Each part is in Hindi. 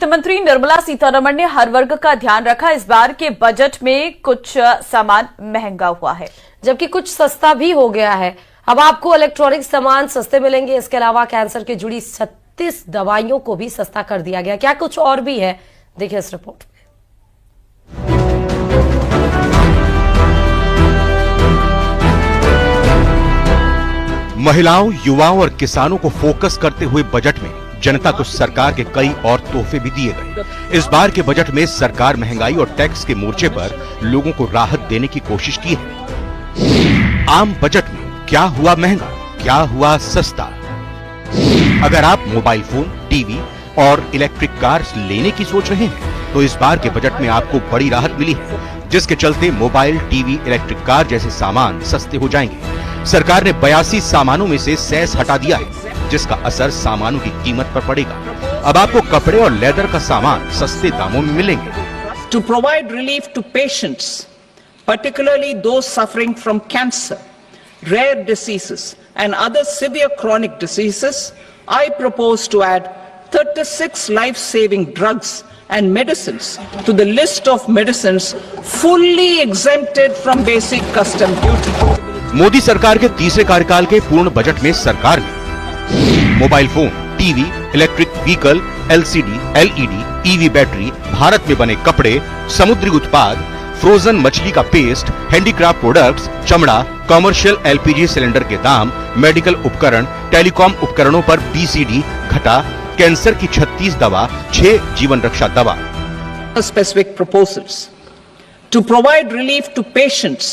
वित्त मंत्री निर्मला सीतारमण ने हर वर्ग का ध्यान रखा। इस बार के बजट में कुछ सामान महंगा हुआ है जबकि कुछ सस्ता भी हो गया है। अब आपको इलेक्ट्रॉनिक सामान सस्ते मिलेंगे। इसके अलावा कैंसर की जुड़ी 36 दवाइयों को भी सस्ता कर दिया गया। क्या कुछ और भी है, देखिए इस रिपोर्ट में। महिलाओं, युवाओं और किसानों को फोकस करते हुए बजट में जनता को सरकार के कई और तोहफे भी दिए गए। इस बार के बजट में सरकार महंगाई और टैक्स के मोर्चे पर लोगों को राहत देने की कोशिश की है। आम बजट में क्या हुआ महंगा, क्या हुआ सस्ता? अगर आप मोबाइल फोन, टीवी और इलेक्ट्रिक कार लेने की सोच रहे हैं तो इस बार के बजट में आपको बड़ी राहत मिली है, जिसके चलते मोबाइल, टीवी, इलेक्ट्रिक कार जैसे सामान सस्ते हो जाएंगे। सरकार ने 82 सामानों में से सेस हटा दिया है, जिसका असर सामानों की कीमत पर पड़ेगा। अब आपको कपड़े और लेदर का सामान सस्ते दामों में मिलेंगे। To provide relief to patients, particularly those suffering from cancer, rare diseases and other severe chronic diseases, I propose to add 36 life-saving drugs and medicines to the list of medicines fully exempted from basic custom duty. Modi सरकार के तीसरे कार्यकाल के पूर्ण बजट में सरकार ने mobile phone, TV, electric vehicle, LCD, LED, EV battery, Bharat में बने कपड़े, समुद्री उत्पाद, फ्रोजन मछली का पेस्ट, हैंडीक्राफ्ट प्रोडक्ट्स, चमड़ा, कमर्शियल एलपीजी सिलेंडर के दाम, मेडिकल उपकरण, टेलीकॉम उपकरणों पर बीसीडी घटा, कैंसर की 36 दवा, 6 जीवन रक्षा दवा। Specific proposals to provide relief to patients,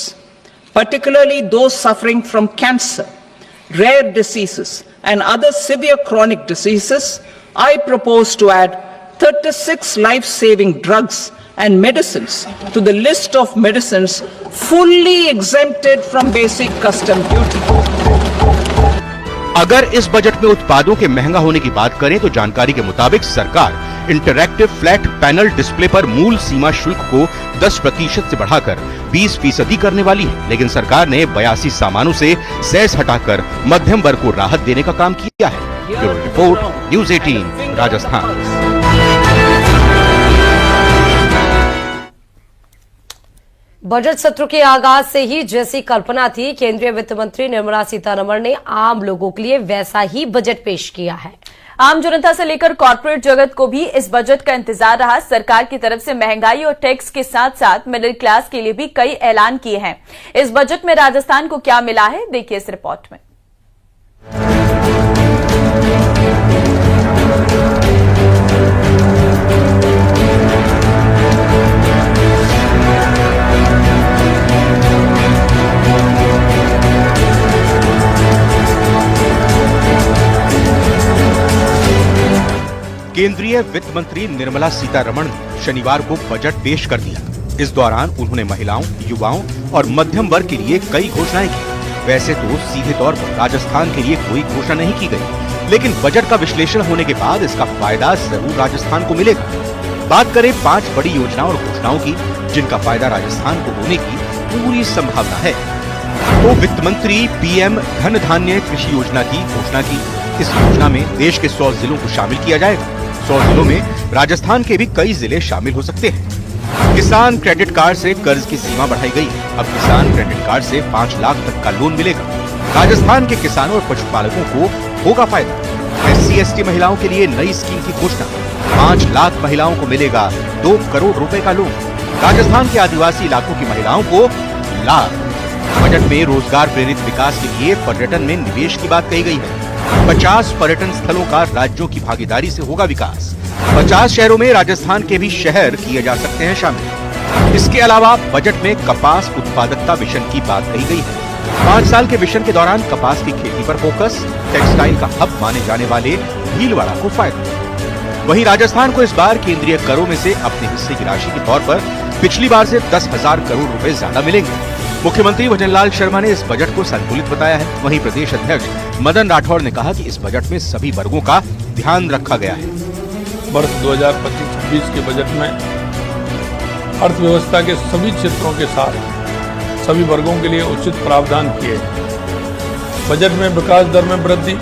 particularly those suffering from cancer, rare diseases and other severe chronic diseases, I propose to add 36 life-saving drugs and medicines to the list of medicines fully exempted from basic custom duty. अगर इस बजट में उत्पादों के महंगा होने की बात करें तो जानकारी के मुताबिक सरकार इंटरैक्टिव फ्लैट पैनल डिस्प्ले पर मूल सीमा शुल्क को 10% से बढ़ाकर 20% करने वाली है, लेकिन सरकार ने 82 सामानों से सेस हटाकर मध्यम वर्ग को राहत देने का काम किया है। Bureau report, news 18, Rajasthan. Budget सत्र के आगाज से ही जैसी कल्पना थी, केंद्रीय वित्त मंत्री निर्मला सीतारमण ने आम लोगों के लिए वैसा ही बजट पेश किया है। आम जनता से लेकर कॉर्पोरेट जगत को भी इस बजट का इंतजार रहा। सरकार की तरफ से महंगाई और टैक्स के साथ साथ मिडिल क्लास के लिए भी कई ऐलान किए हैं। इस बजट में राजस्थान को क्या मिला है, देखिए इस रिपोर्ट में। केंद्रीय वित्त मंत्री निर्मला सीतारमण ने शनिवार को बजट पेश कर दिया। इस दौरान उन्होंने महिलाओं, युवाओं और मध्यम वर्ग के लिए कई घोषणाएं की। वैसे तो सीधे तौर पर राजस्थान के लिए कोई घोषणा नहीं की गई, लेकिन बजट का विश्लेषण होने के बाद इसका फायदा जरूर राजस्थान को मिलेगा। बात करें 5 बड़ी योजनाओं और घोषणाओं की, जिनका फायदा राजस्थान को होने की पूरी संभावना है। तो वित्त मंत्री पीएम धन धान्य कृषि योजना की घोषणा की। इस योजना में देश के 100 जिलों को शामिल किया जाएगा। 100 जिलों में राजस्थान के भी कई जिले शामिल हो सकते हैं। किसान क्रेडिट कार्ड से कर्ज की सीमा बढ़ाई गई है। अब किसान क्रेडिट कार्ड से 5 लाख तक का लोन मिलेगा। राजस्थान के किसानों और पशुपालकों को होगा फायदा। SC/ST महिलाओं के लिए नई स्कीम की घोषणा। 5 लाख महिलाओं को मिलेगा 2 करोड़ रुपए का लोन। राजस्थान के आदिवासी इलाकों की महिलाओं को लाभ। बजट में रोजगार प्रेरित विकास के लिए पर्यटन में निवेश की बात कही गई है। 50 पर्यटन स्थलों का राज्यों की भागीदारी से होगा विकास। 50 शहरों में राजस्थान के भी शहर किए जा सकते हैं शामिल। इसके अलावा बजट में कपास उत्पादकता मिशन की बात कही गई है। 5 साल के मिशन के दौरान कपास की खेती पर फोकस। टेक्सटाइल का हब माने जाने वाले भीलवाड़ा को फायदा। वहीं राजस्थान को इस बार केंद्रीय करों में से अपने हिस्से की राशि के तौर पर पिछली बार से 10,000 करोड़ रुपए ज्यादा मिलेंगे। मुख्यमंत्री भजनलाल शर्मा ने इस बजट को संतुलित बताया है। वहीं प्रदेश अध्यक्ष मदन राठौड़ ने कहा कि इस बजट में सभी वर्गों का ध्यान रखा गया है। वर्ष 2025-26 के बजट में अर्थव्यवस्था के सभी क्षेत्रों के साथ सभी वर्गों के लिए उचित प्रावधान किए। बजट में विकास दर में वृद्धि,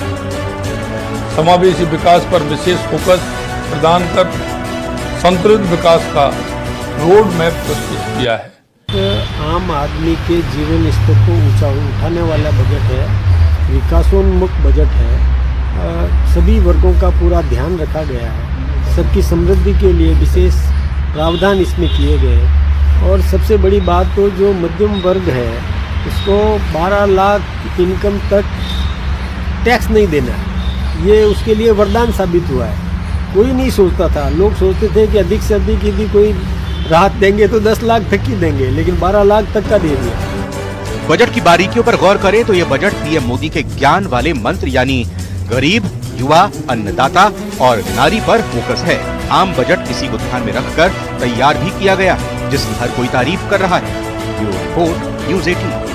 समावेशी विकास पर विशेष फोकस प्रदान कर संतुलित विकास का रोड मैप प्रस्तुत किया है। आम आदमी के जीवन स्तर को ऊंचा उठाने वाला बजट है, विकासोन्मुख बजट है। सभी वर्गों का पूरा ध्यान रखा गया है, सबकी समृद्धि के लिए विशेष प्रावधान इसमें किए गए। और सबसे बड़ी बात तो जो मध्यम वर्ग है उसको 12 लाख इनकम तक टैक्स नहीं देना है, ये उसके लिए वरदान साबित हुआ है। कोई नहीं सोचता था, लोग सोचते थे कि अधिक से अधिक यदि कोई राहत देंगे तो 10 लाख तक की देंगे, लेकिन 12 लाख तक का दे दिया। बजट की बारीकियों पर गौर करें तो यह बजट पीएम मोदी के ज्ञान वाले मंत्र यानी गरीब, युवा, अन्नदाता और नारी पर फोकस है। आम बजट इसी को ध्यान में रखकर तैयार भी किया गया, जिसकी हर कोई तारीफ कर रहा है। Bureau report, news 18।